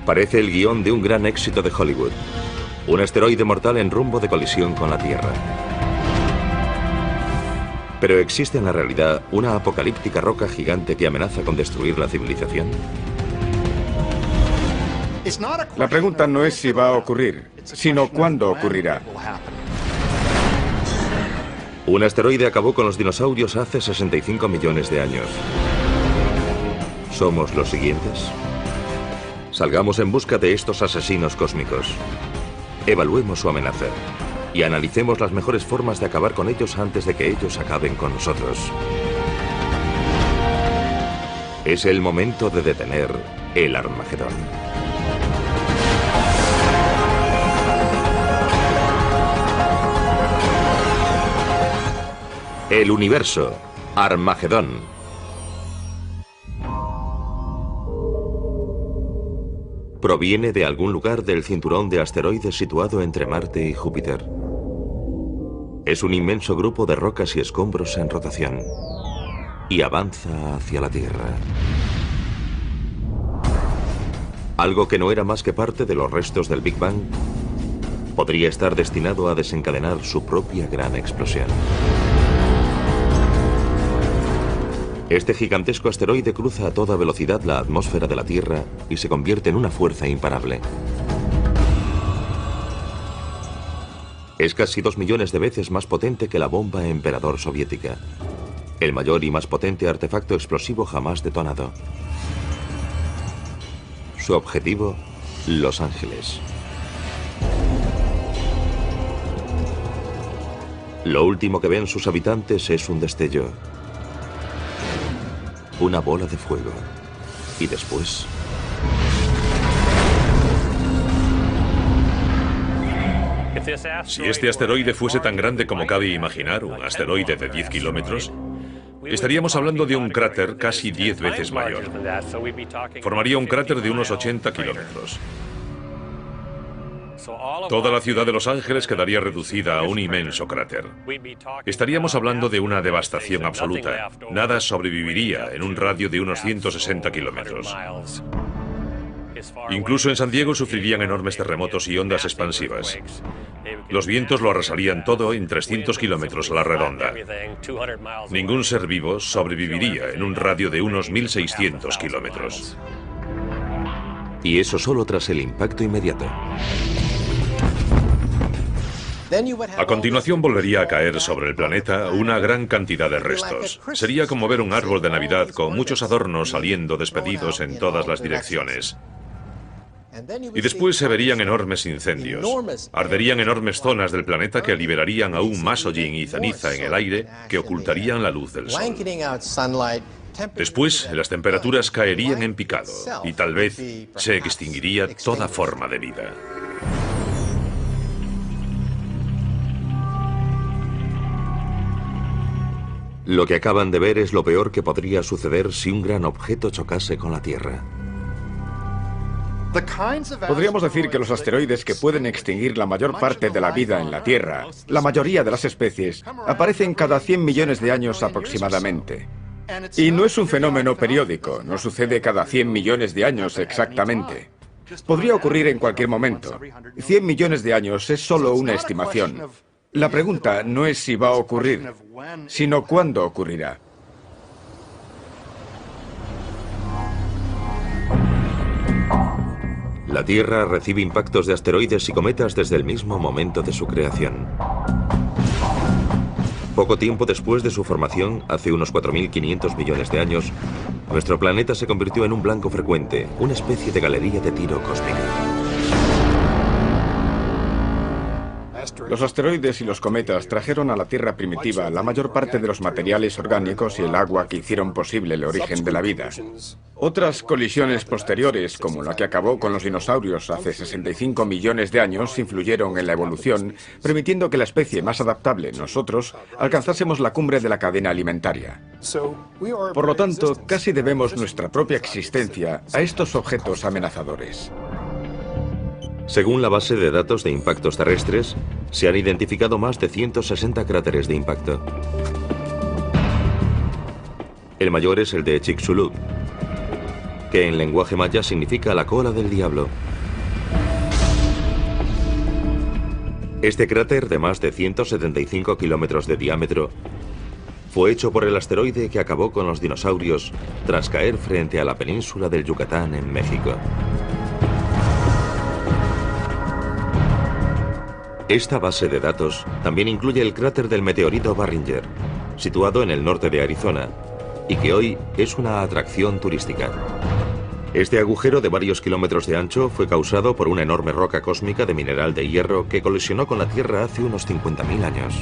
Parece el guión de un gran éxito de Hollywood. Un asteroide mortal en rumbo de colisión con la Tierra. Pero ¿existe en la realidad una apocalíptica roca gigante que amenaza con destruir la civilización? La pregunta no es si va a ocurrir, sino cuándo ocurrirá. Un asteroide acabó con los dinosaurios hace 65 millones de años. ¿Somos los siguientes? Salgamos en busca de estos asesinos cósmicos. Evaluemos su amenaza y analicemos las mejores formas de acabar con ellos antes de que ellos acaben con nosotros. Es el momento de detener el Armagedón. El universo, Armagedón. Proviene de algún lugar del cinturón de asteroides situado entre Marte y Júpiter. Es un inmenso grupo de rocas y escombros en rotación y avanza hacia la Tierra. Algo que no era más que parte de los restos del Big Bang podría estar destinado a desencadenar su propia gran explosión. Este gigantesco asteroide cruza a toda velocidad la atmósfera de la Tierra y se convierte en una fuerza imparable. Es casi 2 millones de veces más potente que la bomba Emperador soviética, el mayor y más potente artefacto explosivo jamás detonado. Su objetivo, Los Ángeles. Lo último que ven sus habitantes es un destello. Una bola de fuego. Y después... Si este asteroide fuese tan grande como cabe imaginar, un asteroide de 10 kilómetros, estaríamos hablando de un cráter casi 10 veces mayor. Formaría un cráter de unos 80 kilómetros. Toda la ciudad de Los Ángeles quedaría reducida a un inmenso cráter. Estaríamos hablando de una devastación absoluta. Nada sobreviviría en un radio de unos 160 kilómetros. Incluso en San Diego sufrirían enormes terremotos y ondas expansivas. Los vientos lo arrasarían todo en 300 kilómetros a la redonda. Ningún ser vivo sobreviviría en un radio de unos 1.600 kilómetros. Y eso solo tras el impacto inmediato. A continuación volvería a caer sobre el planeta una gran cantidad de restos. Sería como ver un árbol de Navidad con muchos adornos saliendo despedidos en todas las direcciones. Y después se verían enormes incendios. Arderían enormes zonas del planeta que liberarían aún más hollín y ceniza en el aire que ocultarían la luz del sol. Después, las temperaturas caerían en picado y tal vez se extinguiría toda forma de vida. Lo que acaban de ver es lo peor que podría suceder si un gran objeto chocase con la Tierra. Podríamos decir que los asteroides que pueden extinguir la mayor parte de la vida en la Tierra, la mayoría de las especies, aparecen cada 100 millones de años aproximadamente. Y no es un fenómeno periódico, no sucede cada 100 millones de años exactamente. Podría ocurrir en cualquier momento. 100 millones de años es solo una estimación. La pregunta no es si va a ocurrir, sino cuándo ocurrirá. La Tierra recibe impactos de asteroides y cometas desde el mismo momento de su creación. Poco tiempo después de su formación, hace unos 4.500 millones de años, nuestro planeta se convirtió en un blanco frecuente, una especie de galería de tiro cósmica. Los asteroides y los cometas trajeron a la Tierra primitiva la mayor parte de los materiales orgánicos y el agua que hicieron posible el origen de la vida. Otras colisiones posteriores, como la que acabó con los dinosaurios hace 65 millones de años, influyeron en la evolución, permitiendo que la especie más adaptable, nosotros, alcanzásemos la cumbre de la cadena alimentaria. Por lo tanto, casi debemos nuestra propia existencia a estos objetos amenazadores. Según la base de datos de impactos terrestres, se han identificado más de 160 cráteres de impacto. El mayor es el de Chicxulub, que en lenguaje maya significa la cola del diablo. Este cráter de más de 175 kilómetros de diámetro fue hecho por el asteroide que acabó con los dinosaurios tras caer frente a la península del Yucatán en México. Esta base de datos también incluye el cráter del meteorito Barringer, situado en el norte de Arizona, y que hoy es una atracción turística. Este agujero de varios kilómetros de ancho fue causado por una enorme roca cósmica de mineral de hierro que colisionó con la Tierra hace unos 50.000 años.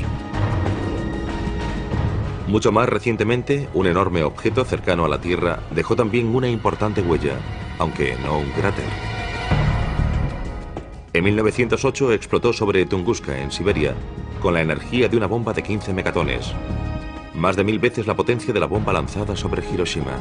Mucho más recientemente, un enorme objeto cercano a la Tierra dejó también una importante huella, aunque no un cráter. En 1908 explotó sobre Tunguska, en Siberia, con la energía de una bomba de 15 megatones, más de 1000 veces la potencia de la bomba lanzada sobre Hiroshima.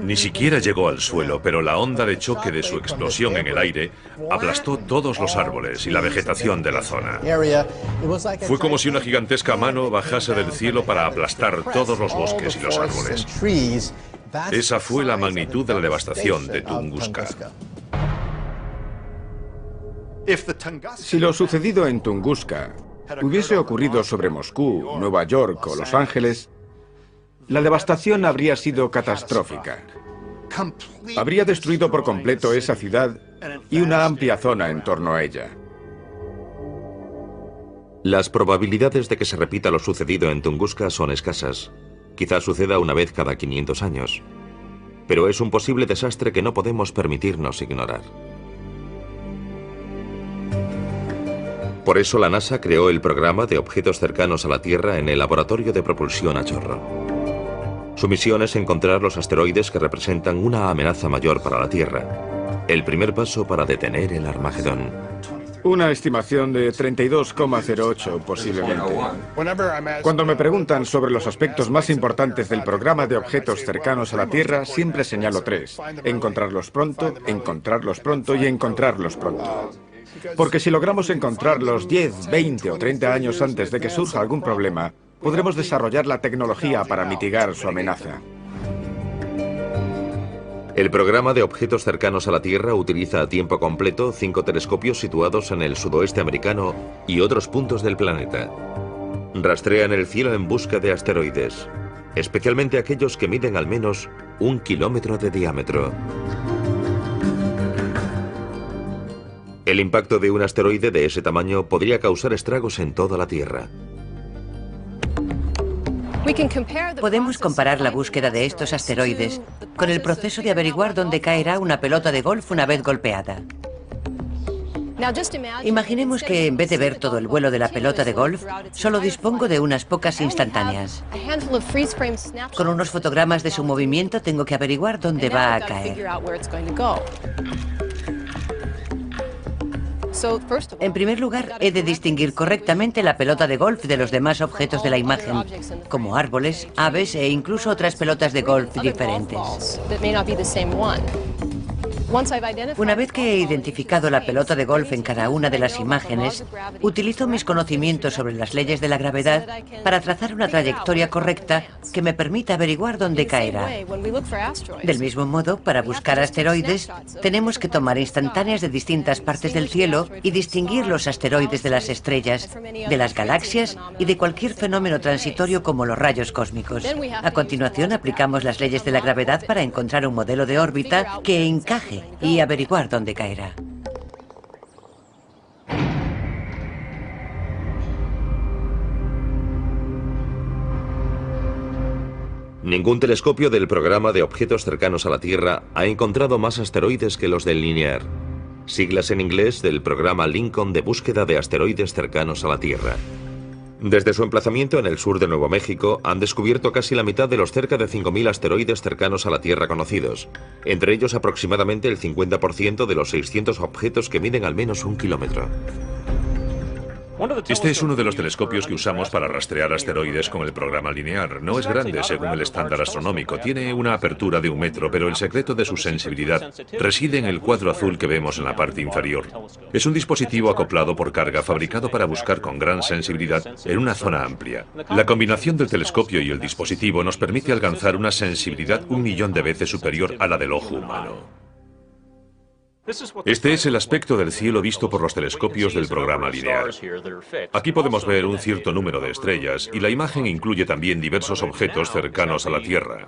Ni siquiera llegó al suelo, pero la onda de choque de su explosión en el aire aplastó todos los árboles y la vegetación de la zona. Fue como si una gigantesca mano bajase del cielo para aplastar todos los bosques y los árboles. Esa fue la magnitud de la devastación de Tunguska. Si lo sucedido en Tunguska hubiese ocurrido sobre Moscú, Nueva York o Los Ángeles, la devastación habría sido catastrófica. Habría destruido por completo esa ciudad y una amplia zona en torno a ella. Las probabilidades de que se repita lo sucedido en Tunguska son escasas. Quizás suceda una vez cada 500 años. Pero es un posible desastre que no podemos permitirnos ignorar. Por eso la NASA creó el programa de objetos cercanos a la Tierra en el Laboratorio de Propulsión a Chorro. Su misión es encontrar los asteroides que representan una amenaza mayor para la Tierra. El primer paso para detener el Armagedón. Una estimación de 32,08 posiblemente. Cuando me preguntan sobre los aspectos más importantes del programa de objetos cercanos a la Tierra, siempre señalo 3. Encontrarlos pronto y encontrarlos pronto. Porque si logramos encontrarlos 10, 20 o 30 años antes de que surja algún problema, podremos desarrollar la tecnología para mitigar su amenaza. El programa de objetos cercanos a la Tierra utiliza a tiempo completo 5 telescopios situados en el sudoeste americano y otros puntos del planeta. Rastrean el cielo en busca de asteroides, especialmente aquellos que miden al menos 1 kilómetro de diámetro. El impacto de un asteroide de ese tamaño podría causar estragos en toda la Tierra. Podemos comparar la búsqueda de estos asteroides con el proceso de averiguar dónde caerá una pelota de golf una vez golpeada. Imaginemos que en vez de ver todo el vuelo de la pelota de golf, solo dispongo de unas pocas instantáneas. Con unos fotogramas de su movimiento tengo que averiguar dónde va a caer. En primer lugar, he de distinguir correctamente la pelota de golf de los demás objetos de la imagen, como árboles, aves e incluso otras pelotas de golf diferentes. Una vez que he identificado la pelota de golf en cada una de las imágenes, utilizo mis conocimientos sobre las leyes de la gravedad para trazar una trayectoria correcta que me permita averiguar dónde caerá. Del mismo modo, para buscar asteroides, tenemos que tomar instantáneas de distintas partes del cielo y distinguir los asteroides de las estrellas, de las galaxias y de cualquier fenómeno transitorio como los rayos cósmicos. A continuación, aplicamos las leyes de la gravedad para encontrar un modelo de órbita que encaje y averiguar dónde caerá. Ningún telescopio del programa de objetos cercanos a la Tierra ha encontrado más asteroides que los del LINEAR, siglas en inglés del programa Lincoln de búsqueda de asteroides cercanos a la Tierra. Desde su emplazamiento en el sur de Nuevo México, han descubierto casi la mitad de los cerca de 5.000 asteroides cercanos a la Tierra conocidos, entre ellos aproximadamente el 50% de los 600 objetos que miden al menos 1 kilómetro. Este es uno de los telescopios que usamos para rastrear asteroides con el programa lineal. No es grande según el estándar astronómico. Tiene una apertura de 1 metro, pero el secreto de su sensibilidad reside en el cuadro azul que vemos en la parte inferior. Es un dispositivo acoplado por carga fabricado para buscar con gran sensibilidad en una zona amplia. La combinación del telescopio y el dispositivo nos permite alcanzar una sensibilidad 1 millón de veces superior a la del ojo humano. Este es el aspecto del cielo visto por los telescopios del programa lineal. Aquí podemos ver un cierto número de estrellas y la imagen incluye también diversos objetos cercanos a la Tierra.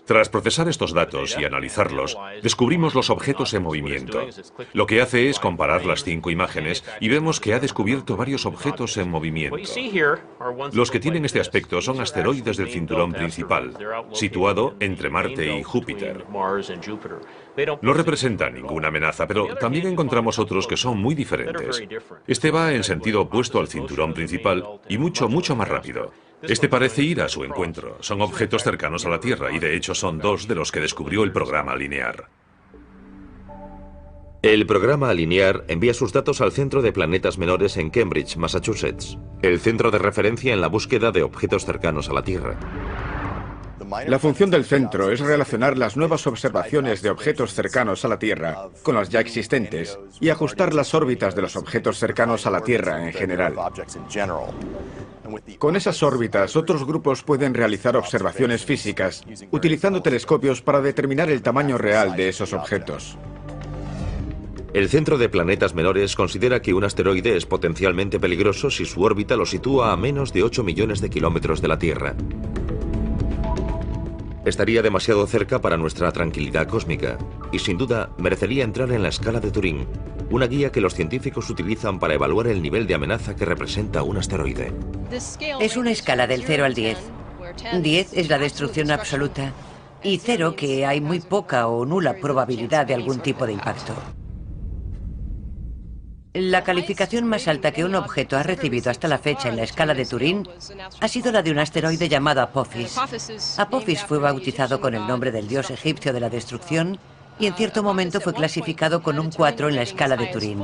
Tras procesar estos datos y analizarlos, descubrimos los objetos en movimiento. Lo que hace es comparar las 5 imágenes y vemos que ha descubierto varios objetos en movimiento. Los que tienen este aspecto son asteroides del cinturón principal, situado entre Marte y Júpiter. No representan ninguna amenaza, pero también encontramos otros que son muy diferentes. Este va en sentido opuesto al cinturón principal y mucho más rápido. Este parece ir a su encuentro. Son objetos cercanos a la Tierra y de hecho son 2 de los que descubrió el programa lineal. El programa lineal envía sus datos al Centro de Planetas Menores en Cambridge, Massachusetts, el centro de referencia en la búsqueda de objetos cercanos a la Tierra. La función del centro es relacionar las nuevas observaciones de objetos cercanos a la Tierra con las ya existentes y ajustar las órbitas de los objetos cercanos a la Tierra en general. Con esas órbitas, otros grupos pueden realizar observaciones físicas utilizando telescopios para determinar el tamaño real de esos objetos. El Centro de Planetas Menores considera que un asteroide es potencialmente peligroso si su órbita lo sitúa a menos de 8 millones de kilómetros de la Tierra. Estaría demasiado cerca para nuestra tranquilidad cósmica y sin duda merecería entrar en la escala de Turing, una guía que los científicos utilizan para evaluar el nivel de amenaza que representa un asteroide. Es una escala del 0 al 10. 10 es la destrucción absoluta y 0 que hay muy poca o nula probabilidad de algún tipo de impacto. La calificación más alta que un objeto ha recibido hasta la fecha en la escala de Turing ha sido la de un asteroide llamado Apophis. Apophis fue bautizado con el nombre del dios egipcio de la destrucción y en cierto momento fue clasificado con un 4 en la escala de Turing.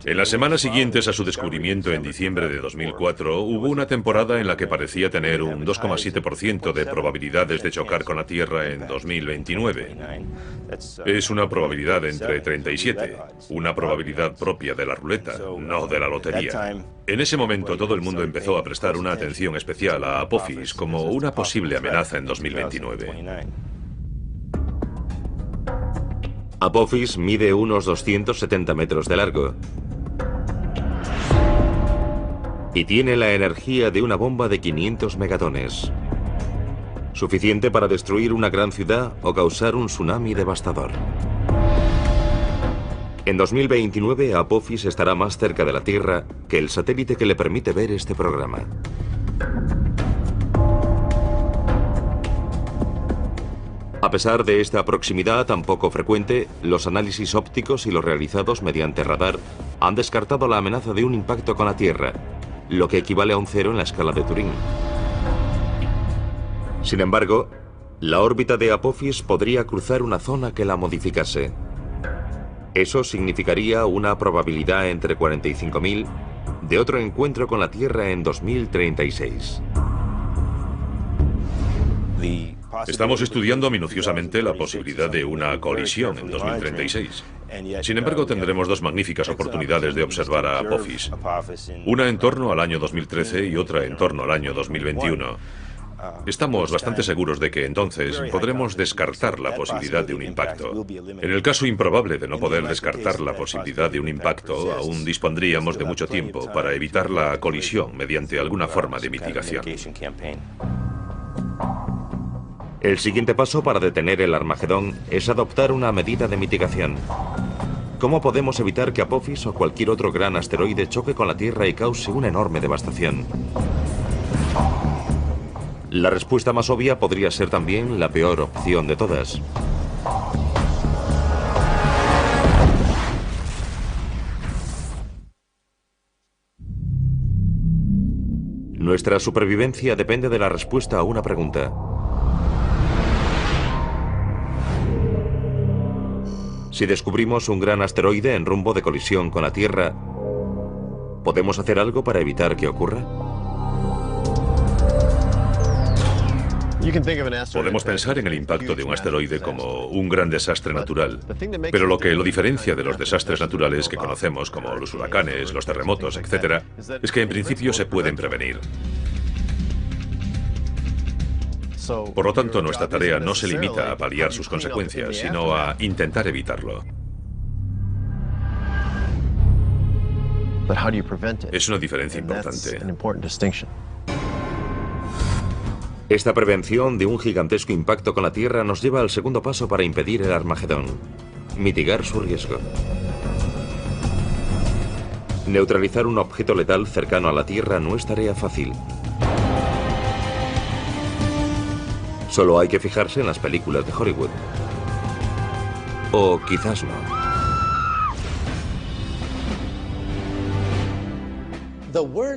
En las semanas siguientes a su descubrimiento en diciembre de 2004, hubo una temporada en la que parecía tener un 2,7% de probabilidades de chocar con la Tierra en 2029. Es una probabilidad entre 37, una probabilidad propia de la ruleta, no de la lotería. En ese momento todo el mundo empezó a prestar una atención especial a Apophis como una posible amenaza en 2029. Apophis mide unos 270 metros de largo y tiene la energía de una bomba de 500 megatones, suficiente para destruir una gran ciudad o causar un tsunami devastador. En 2029, Apophis estará más cerca de la Tierra que el satélite que le permite ver este programa. A pesar de esta proximidad tan poco frecuente, los análisis ópticos y los realizados mediante radar han descartado la amenaza de un impacto con la Tierra, lo que equivale a un 0 en la escala de Turing. Sin embargo, la órbita de Apophis podría cruzar una zona que la modificase. Eso significaría una probabilidad entre 45.000 de otro encuentro con la Tierra en 2036. Estamos estudiando minuciosamente la posibilidad de una colisión en 2036. Sin embargo, tendremos 2 magníficas oportunidades de observar a Apophis. Una en torno al año 2013 y otra en torno al año 2021. Estamos bastante seguros de que entonces podremos descartar la posibilidad de un impacto. En el caso improbable de no poder descartar la posibilidad de un impacto, aún dispondríamos de mucho tiempo para evitar la colisión mediante alguna forma de mitigación. El siguiente paso para detener el Armagedón es adoptar una medida de mitigación. ¿Cómo podemos evitar que Apophis o cualquier otro gran asteroide choque con la Tierra y cause una enorme devastación? La respuesta más obvia podría ser también la peor opción de todas. Nuestra supervivencia depende de la respuesta a una pregunta. Si descubrimos un gran asteroide en rumbo de colisión con la Tierra, ¿podemos hacer algo para evitar que ocurra? Podemos pensar en el impacto de un asteroide como un gran desastre natural, pero lo que lo diferencia de los desastres naturales que conocemos, como los huracanes, los terremotos, etc., es que en principio se pueden prevenir. Por lo tanto, nuestra tarea no se limita a paliar sus consecuencias, sino a intentar evitarlo. Es una diferencia importante. Esta prevención de un gigantesco impacto con la Tierra nos lleva al segundo paso para impedir el Armagedón: mitigar su riesgo. Neutralizar un objeto letal cercano a la Tierra no es tarea fácil. Solo hay que fijarse en las películas de Hollywood. O quizás no.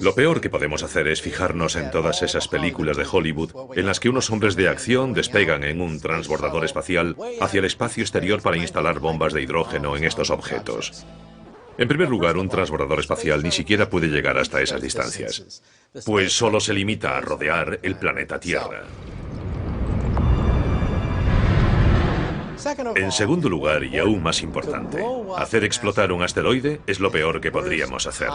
Lo peor que podemos hacer es fijarnos en todas esas películas de Hollywood en las que unos hombres de acción despegan en un transbordador espacial hacia el espacio exterior para instalar bombas de hidrógeno en estos objetos. En primer lugar, un transbordador espacial ni siquiera puede llegar hasta esas distancias, pues solo se limita a rodear el planeta Tierra. En segundo lugar, y aún más importante, hacer explotar un asteroide es lo peor que podríamos hacer.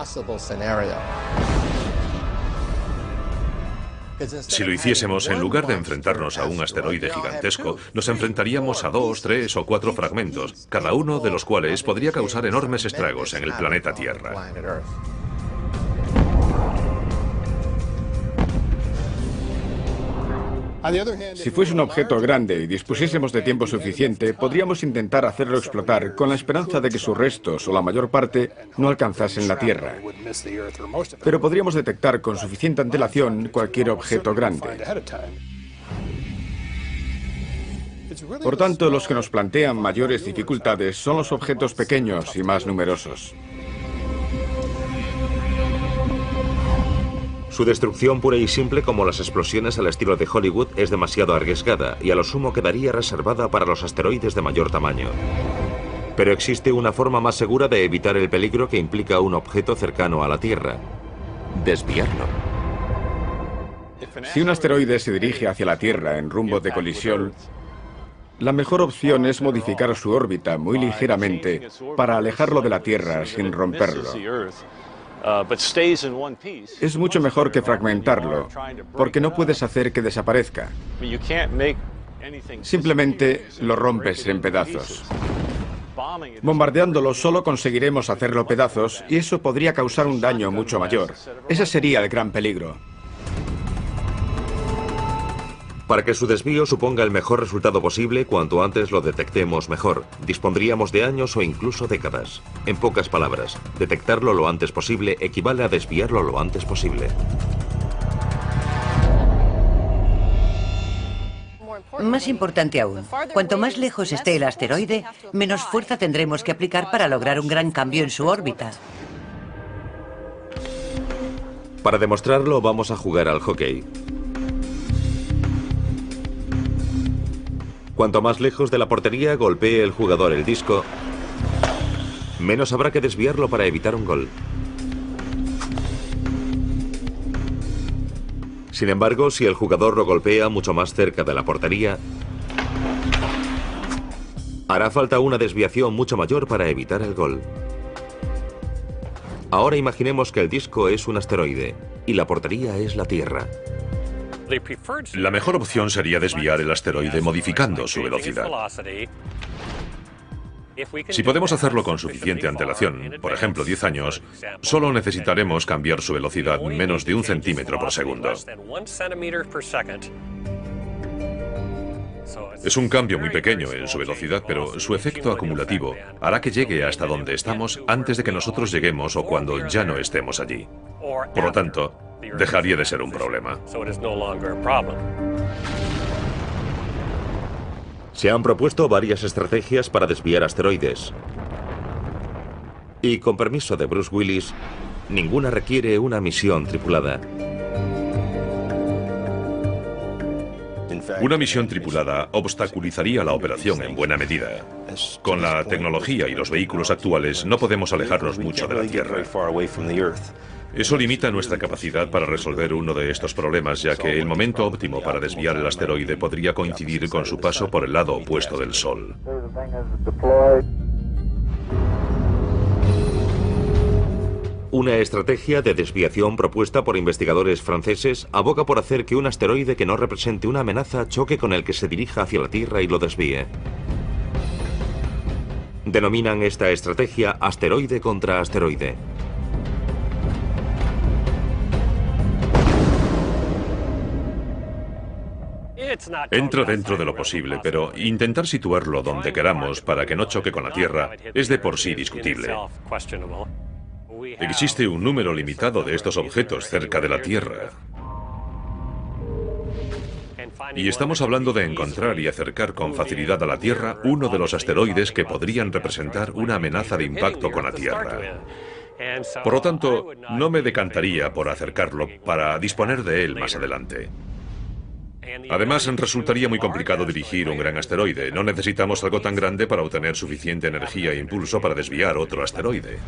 Si lo hiciésemos, en lugar de enfrentarnos a un asteroide gigantesco, nos enfrentaríamos a 2, 3 o 4 fragmentos, cada uno de los cuales podría causar enormes estragos en el planeta Tierra. Si fuese un objeto grande y dispusiésemos de tiempo suficiente, podríamos intentar hacerlo explotar con la esperanza de que sus restos, o la mayor parte, no alcanzasen la Tierra. Pero podríamos detectar con suficiente antelación cualquier objeto grande. Por tanto, los que nos plantean mayores dificultades son los objetos pequeños y más numerosos. Su destrucción pura y simple, como las explosiones al estilo de Hollywood, es demasiado arriesgada y a lo sumo quedaría reservada para los asteroides de mayor tamaño. Pero existe una forma más segura de evitar el peligro que implica un objeto cercano a la Tierra: desviarlo. Si un asteroide se dirige hacia la Tierra en rumbo de colisión, la mejor opción es modificar su órbita muy ligeramente para alejarlo de la Tierra sin romperlo. Es mucho mejor que fragmentarlo, porque no puedes hacer que desaparezca. Simplemente lo rompes en pedazos. Bombardeándolo solo conseguiremos hacerlo pedazos y eso podría causar un daño mucho mayor. Ese sería el gran peligro. Para que su desvío suponga el mejor resultado posible, cuanto antes lo detectemos mejor. Dispondríamos de años o incluso décadas. En pocas palabras, detectarlo lo antes posible equivale a desviarlo lo antes posible. Más importante aún, cuanto más lejos esté el asteroide, menos fuerza tendremos que aplicar para lograr un gran cambio en su órbita. Para demostrarlo, vamos a jugar al hockey. Cuanto más lejos de la portería golpee el jugador el disco, menos habrá que desviarlo para evitar un gol. Sin embargo, si el jugador lo golpea mucho más cerca de la portería, hará falta una desviación mucho mayor para evitar el gol. Ahora imaginemos que el disco es un asteroide y la portería es la Tierra. La mejor opción sería desviar el asteroide modificando su velocidad. Si podemos hacerlo con suficiente antelación, por ejemplo 10 años, solo necesitaremos cambiar su velocidad menos de 1 centímetro por segundo. Es un cambio muy pequeño en su velocidad, pero su efecto acumulativo hará que llegue hasta donde estamos antes de que nosotros lleguemos o cuando ya no estemos allí. Por lo tanto, dejaría de ser un problema. Se han propuesto varias estrategias para desviar asteroides. Y con permiso de Bruce Willis, ninguna requiere una misión tripulada. Una misión tripulada obstaculizaría la operación en buena medida. Con la tecnología y los vehículos actuales no podemos alejarnos mucho de la Tierra. Eso limita nuestra capacidad para resolver uno de estos problemas, ya que el momento óptimo para desviar el asteroide podría coincidir con su paso por el lado opuesto del Sol. Una estrategia de desviación propuesta por investigadores franceses aboga por hacer que un asteroide que no represente una amenaza choque con el que se dirija hacia la Tierra y lo desvíe. Denominan esta estrategia asteroide contra asteroide. Entra dentro de lo posible, pero intentar situarlo donde queramos para que no choque con la Tierra es de por sí discutible. Existe un número limitado de estos objetos cerca de la Tierra. Y estamos hablando de encontrar y acercar con facilidad a la Tierra uno de los asteroides que podrían representar una amenaza de impacto con la Tierra. Por lo tanto, no me decantaría por acercarlo para disponer de él más adelante. Además, resultaría muy complicado dirigir un gran asteroide. No necesitamos algo tan grande para obtener suficiente energía e impulso para desviar otro asteroide.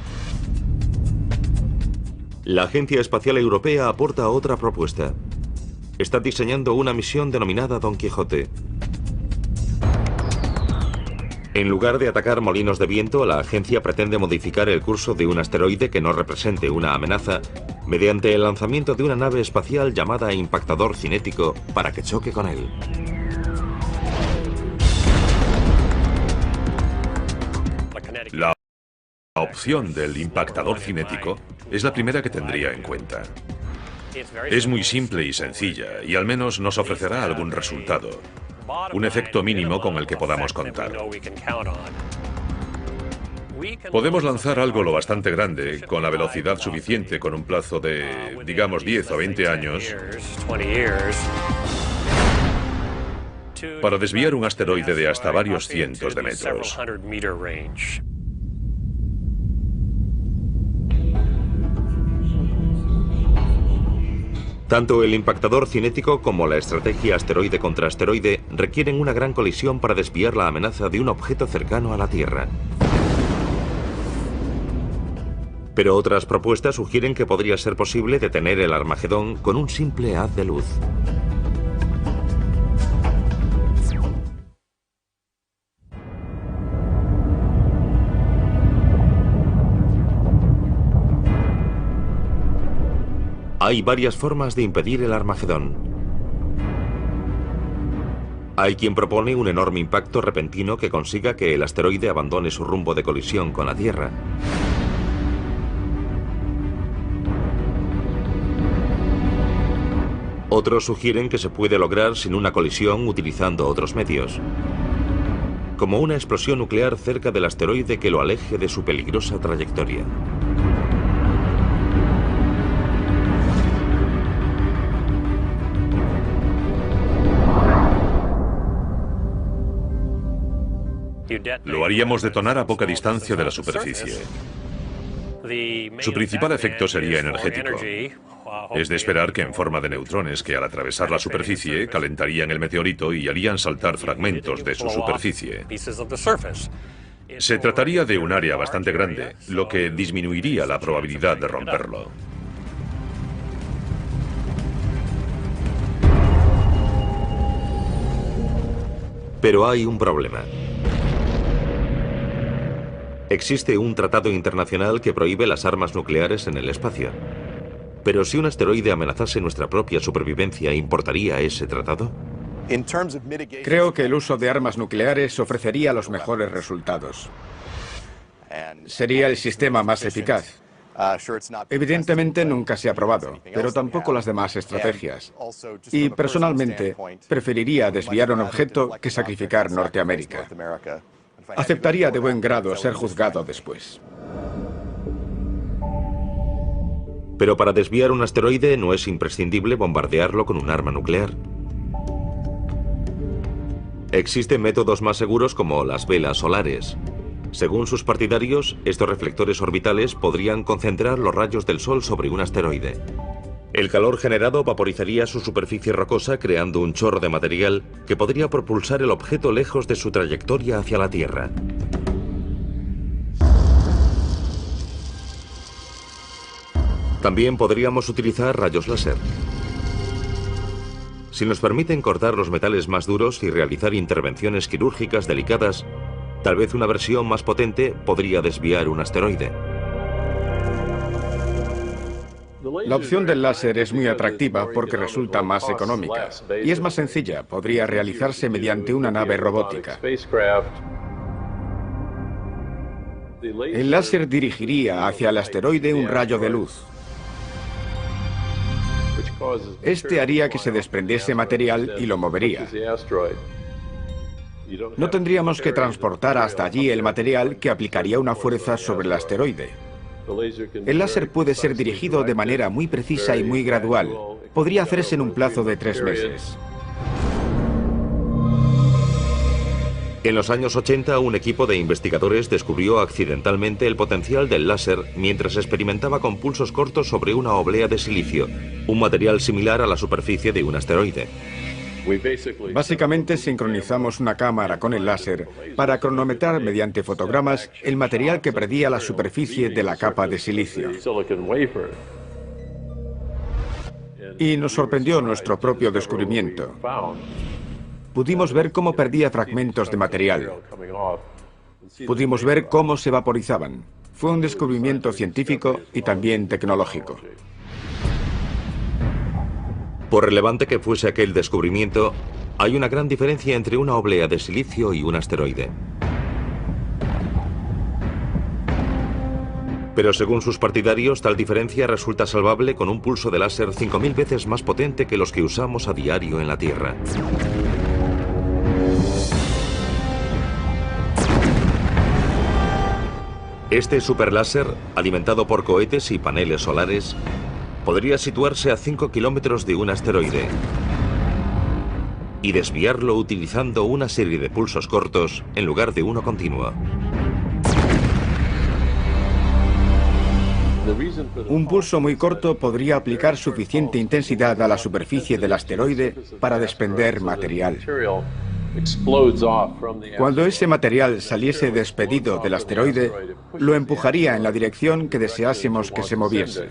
La Agencia Espacial Europea aporta otra propuesta. Está diseñando una misión denominada Don Quijote. En lugar de atacar molinos de viento, la agencia pretende modificar el curso de un asteroide que no represente una amenaza mediante el lanzamiento de una nave espacial llamada impactador cinético para que choque con él. La opción del impactador cinético es la primera que tendría en cuenta. Es muy simple y sencilla, y al menos nos ofrecerá algún resultado. Un efecto mínimo con el que podamos contar. Podemos lanzar algo lo bastante grande, con la velocidad suficiente, con un plazo de, digamos, 10 o 20 años, para desviar un asteroide de hasta varios cientos de metros. Tanto el impactador cinético como la estrategia asteroide contra asteroide requieren una gran colisión para desviar la amenaza de un objeto cercano a la Tierra. Pero otras propuestas sugieren que podría ser posible detener el Armagedón con un simple haz de luz. Hay varias formas de impedir el Armagedón. Hay quien propone un enorme impacto repentino que consiga que el asteroide abandone su rumbo de colisión con la Tierra. Otros sugieren que se puede lograr sin una colisión utilizando otros medios, como una explosión nuclear cerca del asteroide que lo aleje de su peligrosa trayectoria. Lo haríamos detonar a poca distancia de la superficie. Su principal efecto sería energético. Es de esperar que en forma de neutrones que al atravesar la superficie calentarían el meteorito y harían saltar fragmentos de su superficie. Se trataría de un área bastante grande, lo que disminuiría la probabilidad de romperlo. Pero hay un problema. Existe un tratado internacional que prohíbe las armas nucleares en el espacio. Pero si un asteroide amenazase nuestra propia supervivencia, ¿importaría ese tratado? Creo que el uso de armas nucleares ofrecería los mejores resultados. Sería el sistema más eficaz. Evidentemente nunca se ha probado, pero tampoco las demás estrategias. Y personalmente, preferiría desviar un objeto que sacrificar Norteamérica. Aceptaría de buen grado ser juzgado después. Pero para desviar un asteroide no es imprescindible bombardearlo con un arma nuclear. Existen métodos más seguros como las velas solares. Según sus partidarios, estos reflectores orbitales podrían concentrar los rayos del Sol sobre un asteroide. El calor generado vaporizaría su superficie rocosa, creando un chorro de material que podría propulsar el objeto lejos de su trayectoria hacia la Tierra. También podríamos utilizar rayos láser. Si nos permiten cortar los metales más duros y realizar intervenciones quirúrgicas delicadas, tal vez una versión más potente podría desviar un asteroide. La opción del láser es muy atractiva porque resulta más económica y es más sencilla. Podría realizarse mediante una nave robótica. El láser dirigiría hacia el asteroide un rayo de luz. Este haría que se desprendiese material y lo movería. No tendríamos que transportar hasta allí el material que aplicaría una fuerza sobre el asteroide. El láser puede ser dirigido de manera muy precisa y muy gradual. Podría hacerse en un plazo de 3 meses. En los años 80, un equipo de investigadores descubrió accidentalmente el potencial del láser mientras experimentaba con pulsos cortos sobre una oblea de silicio, un material similar a la superficie de un asteroide. Básicamente sincronizamos una cámara con el láser para cronometrar mediante fotogramas el material que perdía la superficie de la capa de silicio. Y nos sorprendió nuestro propio descubrimiento. Pudimos ver cómo perdía fragmentos de material. Pudimos ver cómo se vaporizaban. Fue un descubrimiento científico y también tecnológico. Por relevante que fuese aquel descubrimiento, hay una gran diferencia entre una oblea de silicio y un asteroide. Pero según sus partidarios, tal diferencia resulta salvable con un pulso de láser 5000 veces más potente que los que usamos a diario en la Tierra. Este superláser, alimentado por cohetes y paneles solares, podría situarse a 5 kilómetros de un asteroide y desviarlo utilizando una serie de pulsos cortos en lugar de uno continuo. Un pulso muy corto podría aplicar suficiente intensidad a la superficie del asteroide para desprender material. Cuando ese material saliese despedido del asteroide, lo empujaría en la dirección que deseásemos que se moviese.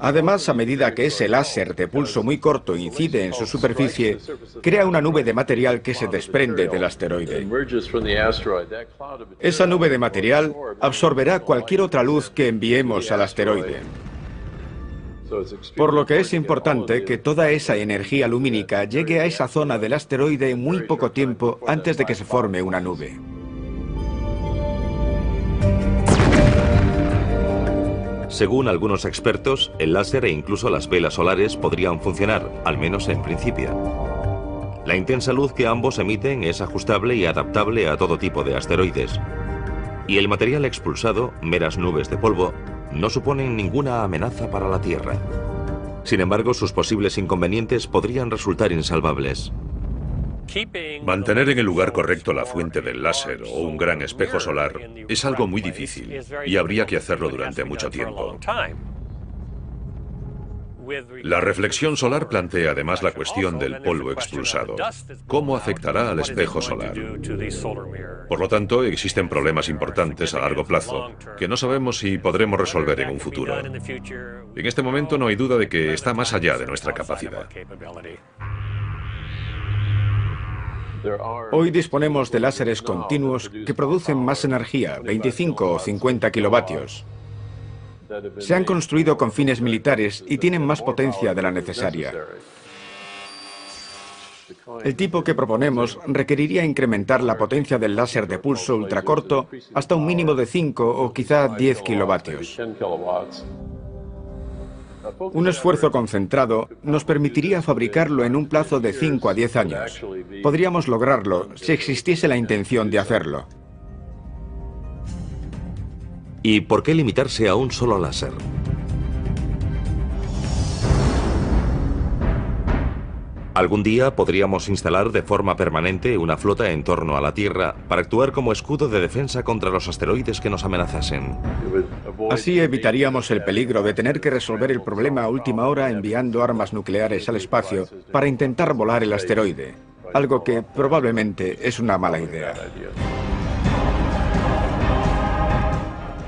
Además, a medida que ese láser de pulso muy corto incide en su superficie, crea una nube de material que se desprende del asteroide. Esa nube de material absorberá cualquier otra luz que enviemos al asteroide. Por lo que es importante que toda esa energía lumínica llegue a esa zona del asteroide en muy poco tiempo antes de que se forme una nube. Según algunos expertos, el láser e incluso las velas solares podrían funcionar, al menos en principio. La intensa luz que ambos emiten es ajustable y adaptable a todo tipo de asteroides. Y el material expulsado, meras nubes de polvo, no suponen ninguna amenaza para la Tierra. Sin embargo, sus posibles inconvenientes podrían resultar insalvables. Mantener en el lugar correcto la fuente del láser o un gran espejo solar es algo muy difícil y habría que hacerlo durante mucho tiempo. La reflexión solar plantea además la cuestión del polvo expulsado. ¿Cómo afectará al espejo solar? Por lo tanto, existen problemas importantes a largo plazo que no sabemos si podremos resolver en un futuro. En este momento no hay duda de que está más allá de nuestra capacidad. Hoy disponemos de láseres continuos que producen más energía, 25 o 50 kilovatios. Se han construido con fines militares y tienen más potencia de la necesaria. El tipo que proponemos requeriría incrementar la potencia del láser de pulso ultracorto hasta un mínimo de 5 o quizá 10 kilovatios. Un esfuerzo concentrado nos permitiría fabricarlo en un plazo de 5 a 10 años. Podríamos lograrlo si existiese la intención de hacerlo. ¿Y por qué limitarse a un solo láser? Algún día podríamos instalar de forma permanente una flota en torno a la Tierra para actuar como escudo de defensa contra los asteroides que nos amenazasen. Así evitaríamos el peligro de tener que resolver el problema a última hora enviando armas nucleares al espacio para intentar volar el asteroide, algo que probablemente es una mala idea.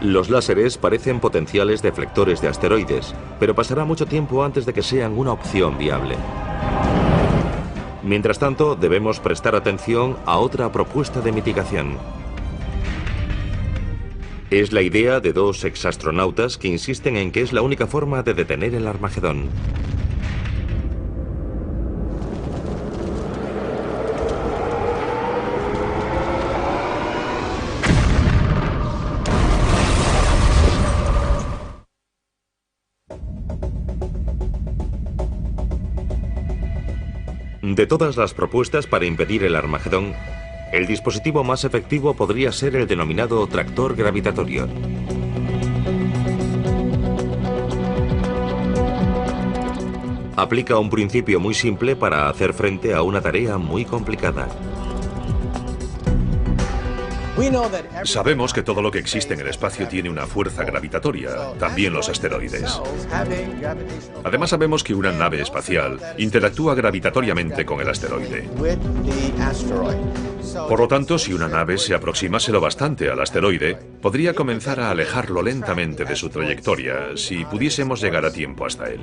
Los láseres parecen potenciales deflectores de asteroides, pero pasará mucho tiempo antes de que sean una opción viable. Mientras tanto, debemos prestar atención a otra propuesta de mitigación. Es la idea de dos exastronautas que insisten en que es la única forma de detener el Armagedón. De todas las propuestas para impedir el Armagedón, el dispositivo más efectivo podría ser el denominado tractor gravitatorio. Aplica un principio muy simple para hacer frente a una tarea muy complicada. Sabemos que todo lo que existe en el espacio tiene una fuerza gravitatoria, también los asteroides. Además sabemos que una nave espacial interactúa gravitatoriamente con el asteroide. Por lo tanto, si una nave se aproximase lo bastante al asteroide, podría comenzar a alejarlo lentamente de su trayectoria, si pudiésemos llegar a tiempo hasta él.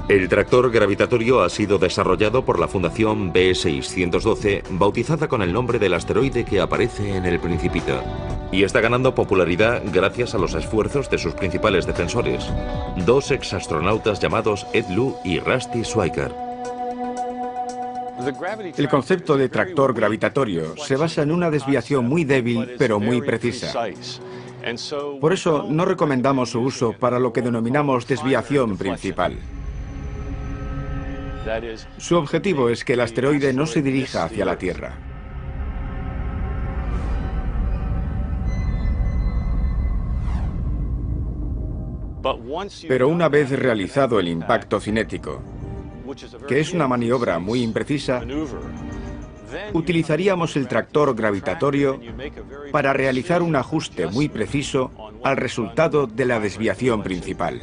El tractor gravitatorio ha sido desarrollado por la Fundación B612, bautizada con el nombre del asteroide que aparece en El Principito, y está ganando popularidad gracias a los esfuerzos de sus principales defensores, dos exastronautas llamados Ed Lu y Rusty Schweiker. El concepto de tractor gravitatorio se basa en una desviación muy débil pero muy precisa. Por eso no recomendamos su uso para lo que denominamos desviación principal. Su objetivo es que el asteroide no se dirija hacia la Tierra. Pero una vez realizado el impacto cinético, que es una maniobra muy imprecisa, utilizaríamos el tractor gravitatorio para realizar un ajuste muy preciso al resultado de la desviación principal.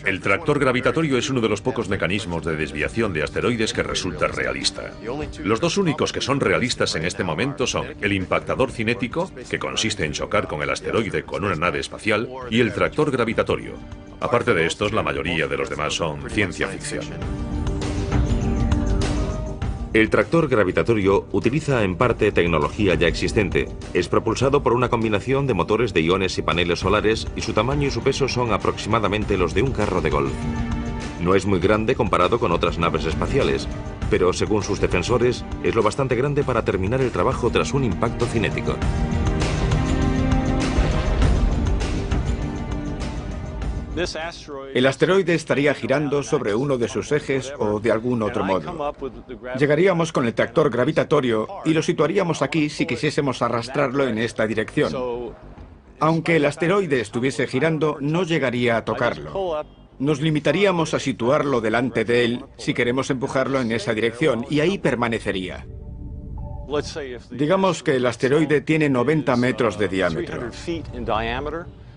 El tractor gravitatorio es uno de los pocos mecanismos de desviación de asteroides que resulta realista. Los dos únicos que son realistas en este momento son el impactador cinético, que consiste en chocar con el asteroide con una nave espacial, y el tractor gravitatorio. Aparte de estos, la mayoría de los demás son ciencia ficción. El tractor gravitatorio utiliza en parte tecnología ya existente. Es propulsado por una combinación de motores de iones y paneles solares y su tamaño y su peso son aproximadamente los de un carro de golf. No es muy grande comparado con otras naves espaciales, pero según sus defensores es lo bastante grande para terminar el trabajo tras un impacto cinético. El asteroide estaría girando sobre uno de sus ejes o de algún otro modo. Llegaríamos con el tractor gravitatorio y lo situaríamos aquí si quisiésemos arrastrarlo en esta dirección. Aunque el asteroide estuviese girando, no llegaría a tocarlo. Nos limitaríamos a situarlo delante de él si queremos empujarlo en esa dirección y ahí permanecería. Digamos que el asteroide tiene 90 metros de diámetro.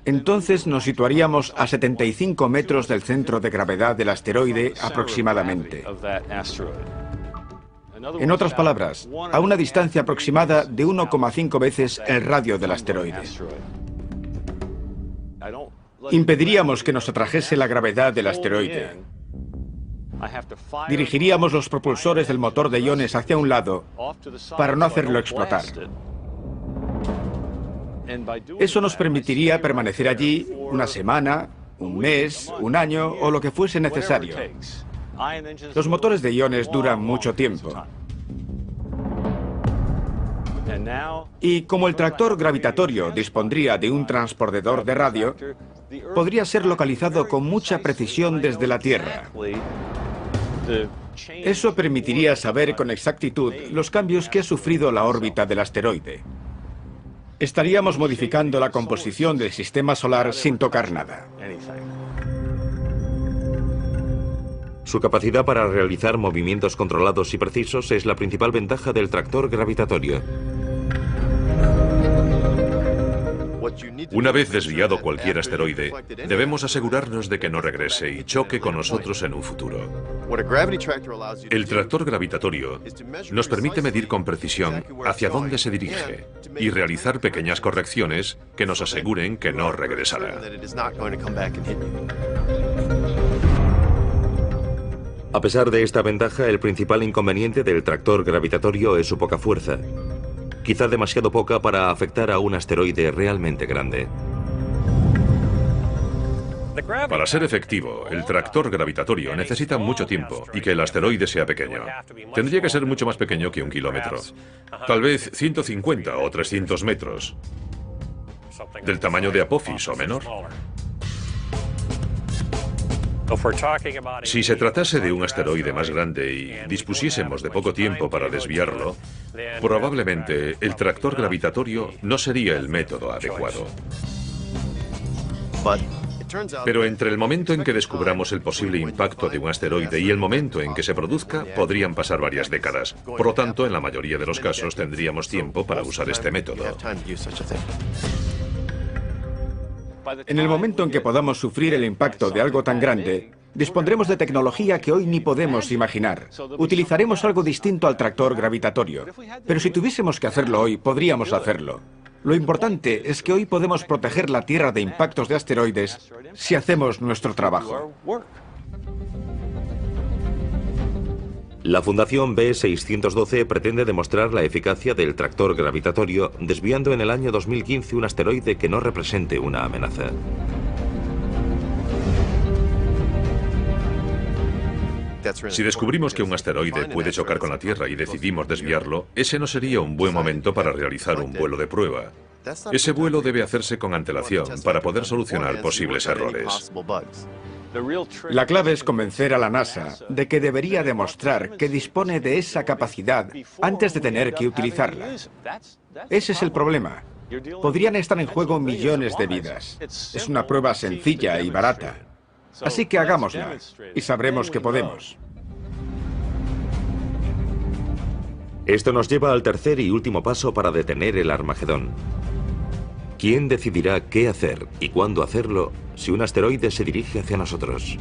Entonces nos situaríamos a 75 metros del centro de gravedad del asteroide aproximadamente. En otras palabras, a una distancia aproximada de 1,5 veces el radio del asteroide. Impediríamos que nos atrajese la gravedad del asteroide. Dirigiríamos los propulsores del motor de iones hacia un lado para no hacerlo explotar. Eso nos permitiría permanecer allí una semana, un mes, un año o lo que fuese necesario. Los motores de iones duran mucho tiempo. Y como el tractor gravitatorio dispondría de un transpondedor de radio, podría ser localizado con mucha precisión desde la Tierra. Eso permitiría saber con exactitud los cambios que ha sufrido la órbita del asteroide. estaríamos modificando la composición del sistema solar sin tocar nada. Su capacidad para realizar movimientos controlados y precisos es la principal ventaja del tractor gravitatorio. Una vez desviado cualquier asteroide, debemos asegurarnos de que no regrese y choque con nosotros en un futuro. El tractor gravitatorio nos permite medir con precisión hacia dónde se dirige y realizar pequeñas correcciones que nos aseguren que no regresará. A pesar de esta ventaja, el principal inconveniente del tractor gravitatorio es su poca fuerza. Quizá demasiado poca para afectar a un asteroide realmente grande. Para ser efectivo, el tractor gravitatorio necesita mucho tiempo y que el asteroide sea pequeño. Tendría que ser mucho más pequeño que 1 kilómetro. Tal vez 150 o 300 metros. Del tamaño de Apophis o menor. Si se tratase de un asteroide más grande y dispusiésemos de poco tiempo para desviarlo, probablemente el tractor gravitatorio no sería el método adecuado. Pero entre el momento en que descubramos el posible impacto de un asteroide y el momento en que se produzca, podrían pasar varias décadas. Por lo tanto, en la mayoría de los casos tendríamos tiempo para usar este método. En el momento en que podamos sufrir el impacto de algo tan grande, dispondremos de tecnología que hoy ni podemos imaginar. Utilizaremos algo distinto al tractor gravitatorio. Pero si tuviésemos que hacerlo hoy, podríamos hacerlo. Lo importante es que hoy podemos proteger la Tierra de impactos de asteroides si hacemos nuestro trabajo. La Fundación B612 pretende demostrar la eficacia del tractor gravitatorio desviando en el año 2015 un asteroide que no represente una amenaza. Si descubrimos que un asteroide puede chocar con la Tierra y decidimos desviarlo, ese no sería un buen momento para realizar un vuelo de prueba. Ese vuelo debe hacerse con antelación para poder solucionar posibles errores. La clave es convencer a la NASA de que debería demostrar que dispone de esa capacidad antes de tener que utilizarla. Ese es el problema. Podrían estar en juego millones de vidas. Es una prueba sencilla y barata. Así que hagámosla y sabremos que podemos. Esto nos lleva al tercer y último paso para detener el Armagedón. ¿Quién decidirá qué hacer y cuándo hacerlo si un asteroide se dirige hacia nosotros?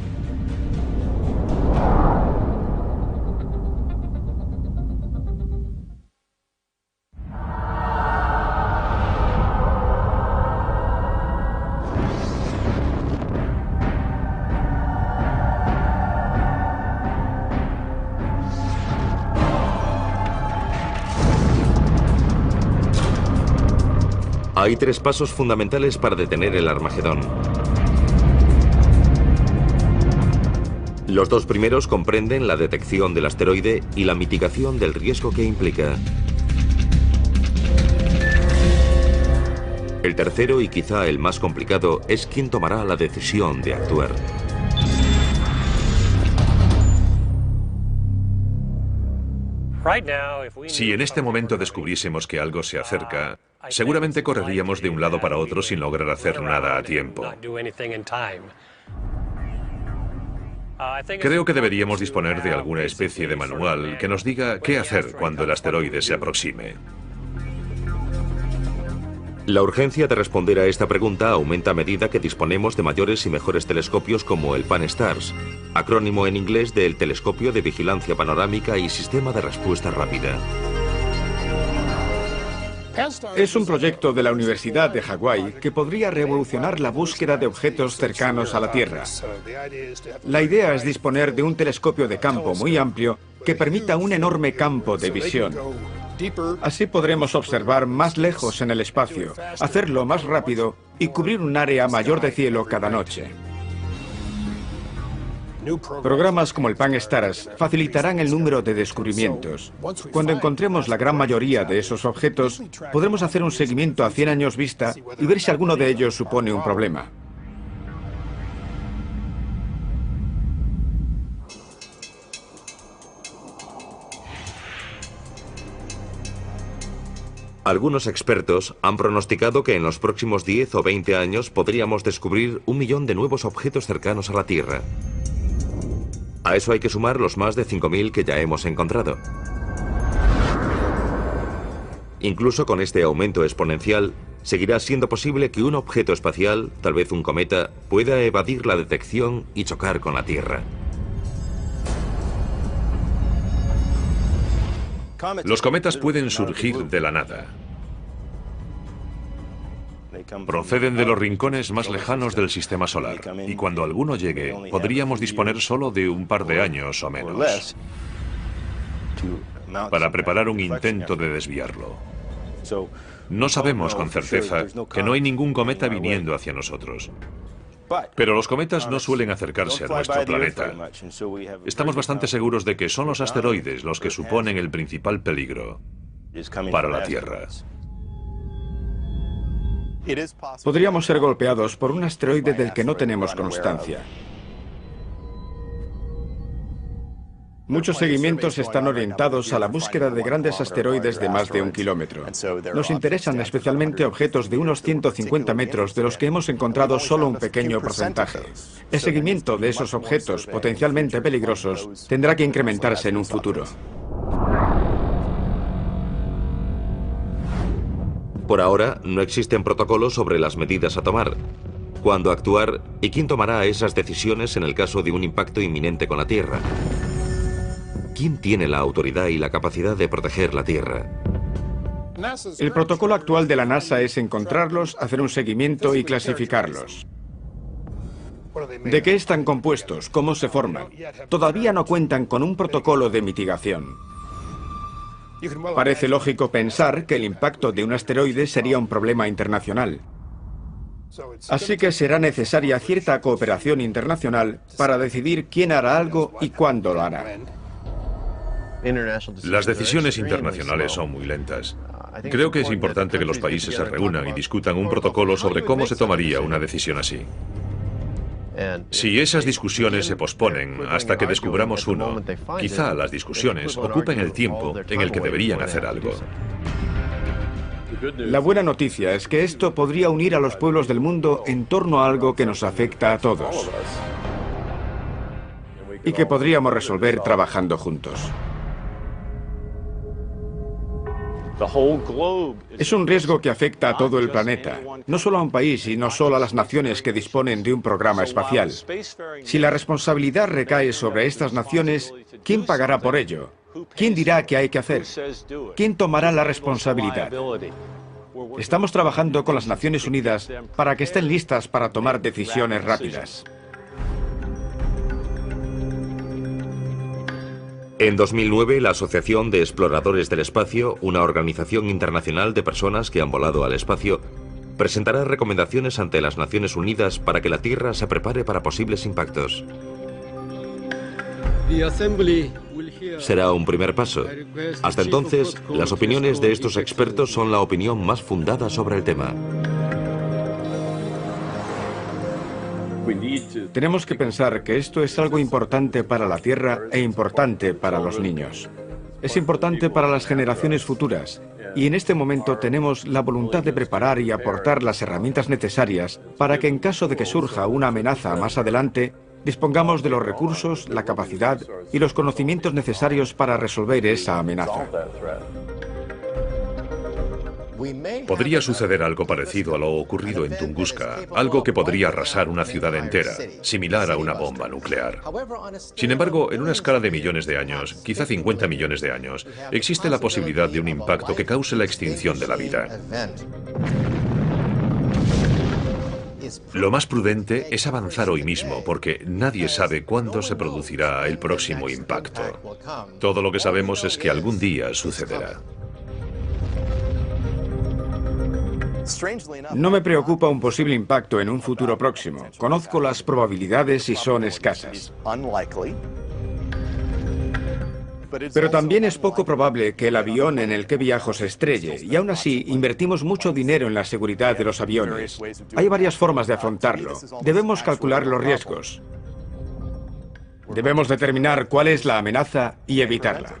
Hay 3 pasos fundamentales para detener el Armagedón. Los 2 primeros comprenden la detección del asteroide y la mitigación del riesgo que implica. El tercero, y quizá el más complicado, es quién tomará la decisión de actuar. Si en este momento descubriésemos que algo se acerca, seguramente correríamos de un lado para otro sin lograr hacer nada a tiempo. Creo que deberíamos disponer de alguna especie de manual que nos diga qué hacer cuando el asteroide se aproxime. La urgencia de responder a esta pregunta aumenta a medida que disponemos de mayores y mejores telescopios como el Pan-STARRS, acrónimo en inglés del Telescopio de Vigilancia Panorámica y Sistema de Respuesta Rápida. Es un proyecto de la Universidad de Hawái que podría revolucionar la búsqueda de objetos cercanos a la Tierra. La idea es disponer de un telescopio de campo muy amplio que permita un enorme campo de visión. Así podremos observar más lejos en el espacio, hacerlo más rápido y cubrir un área mayor de cielo cada noche. Programas como el Pan-STARRS facilitarán el número de descubrimientos. Cuando encontremos la gran mayoría de esos objetos, podremos hacer un seguimiento a 100 años vista y ver si alguno de ellos supone un problema. Algunos expertos han pronosticado que en los próximos 10 o 20 años podríamos descubrir 1 millón de nuevos objetos cercanos a la Tierra. A eso hay que sumar los más de 5.000 que ya hemos encontrado. Incluso con este aumento exponencial, seguirá siendo posible que un objeto espacial, tal vez un cometa, pueda evadir la detección y chocar con la Tierra. Los cometas pueden surgir de la nada. Proceden de los rincones más lejanos del sistema solar, y cuando alguno llegue, podríamos disponer solo de un par de años o menos para preparar un intento de desviarlo. No sabemos con certeza que no hay ningún cometa viniendo hacia nosotros. Pero los cometas no suelen acercarse a nuestro planeta. Estamos bastante seguros de que son los asteroides los que suponen el principal peligro para la Tierra. Podríamos ser golpeados por un asteroide del que no tenemos constancia. Muchos seguimientos están orientados a la búsqueda de grandes asteroides de más de 1 kilómetro. Nos interesan especialmente objetos de unos 150 metros de los que hemos encontrado solo un pequeño porcentaje. El seguimiento de esos objetos potencialmente peligrosos tendrá que incrementarse en un futuro. Por ahora, no existen protocolos sobre las medidas a tomar, cuándo actuar y quién tomará esas decisiones en el caso de un impacto inminente con la Tierra. ¿Quién tiene la autoridad y la capacidad de proteger la Tierra? El protocolo actual de la NASA es encontrarlos, hacer un seguimiento y clasificarlos. ¿De qué están compuestos? ¿Cómo se forman? Todavía no cuentan con un protocolo de mitigación. Parece lógico pensar que el impacto de un asteroide sería un problema internacional. Así que será necesaria cierta cooperación internacional para decidir quién hará algo y cuándo lo hará. Las decisiones internacionales son muy lentas. Creo que es importante que los países se reúnan y discutan un protocolo sobre cómo se tomaría una decisión así. Si esas discusiones se posponen hasta que descubramos uno, quizá las discusiones ocupen el tiempo en el que deberían hacer algo. La buena noticia es que esto podría unir a los pueblos del mundo en torno a algo que nos afecta a todos y que podríamos resolver trabajando juntos. Es un riesgo que afecta a todo el planeta, no solo a un país y no solo a las naciones que disponen de un programa espacial. Si la responsabilidad recae sobre estas naciones, ¿quién pagará por ello? ¿Quién dirá qué hay que hacer? ¿Quién tomará la responsabilidad? Estamos trabajando con las Naciones Unidas para que estén listas para tomar decisiones rápidas. En 2009, la Asociación de Exploradores del Espacio, una organización internacional de personas que han volado al espacio, presentará recomendaciones ante las Naciones Unidas para que la Tierra se prepare para posibles impactos. Será un primer paso. Hasta entonces, las opiniones de estos expertos son la opinión más fundada sobre el tema. Tenemos que pensar que esto es algo importante para la Tierra e importante para los niños. Es importante para las generaciones futuras y en este momento tenemos la voluntad de preparar y aportar las herramientas necesarias para que en caso de que surja una amenaza más adelante, dispongamos de los recursos, la capacidad y los conocimientos necesarios para resolver esa amenaza. Podría suceder algo parecido a lo ocurrido en Tunguska, algo que podría arrasar una ciudad entera, similar a una bomba nuclear. Sin embargo, en una escala de millones de años, quizá 50 millones de años, existe la posibilidad de un impacto que cause la extinción de la vida. Lo más prudente es avanzar hoy mismo, porque nadie sabe cuándo se producirá el próximo impacto. Todo lo que sabemos es que algún día sucederá. No me preocupa un posible impacto en un futuro próximo. Conozco las probabilidades y son escasas. Pero también es poco probable que el avión en el que viajo se estrelle, y aún así invertimos mucho dinero en la seguridad de los aviones. Hay varias formas de afrontarlo. Debemos calcular los riesgos. Debemos determinar cuál es la amenaza y evitarla.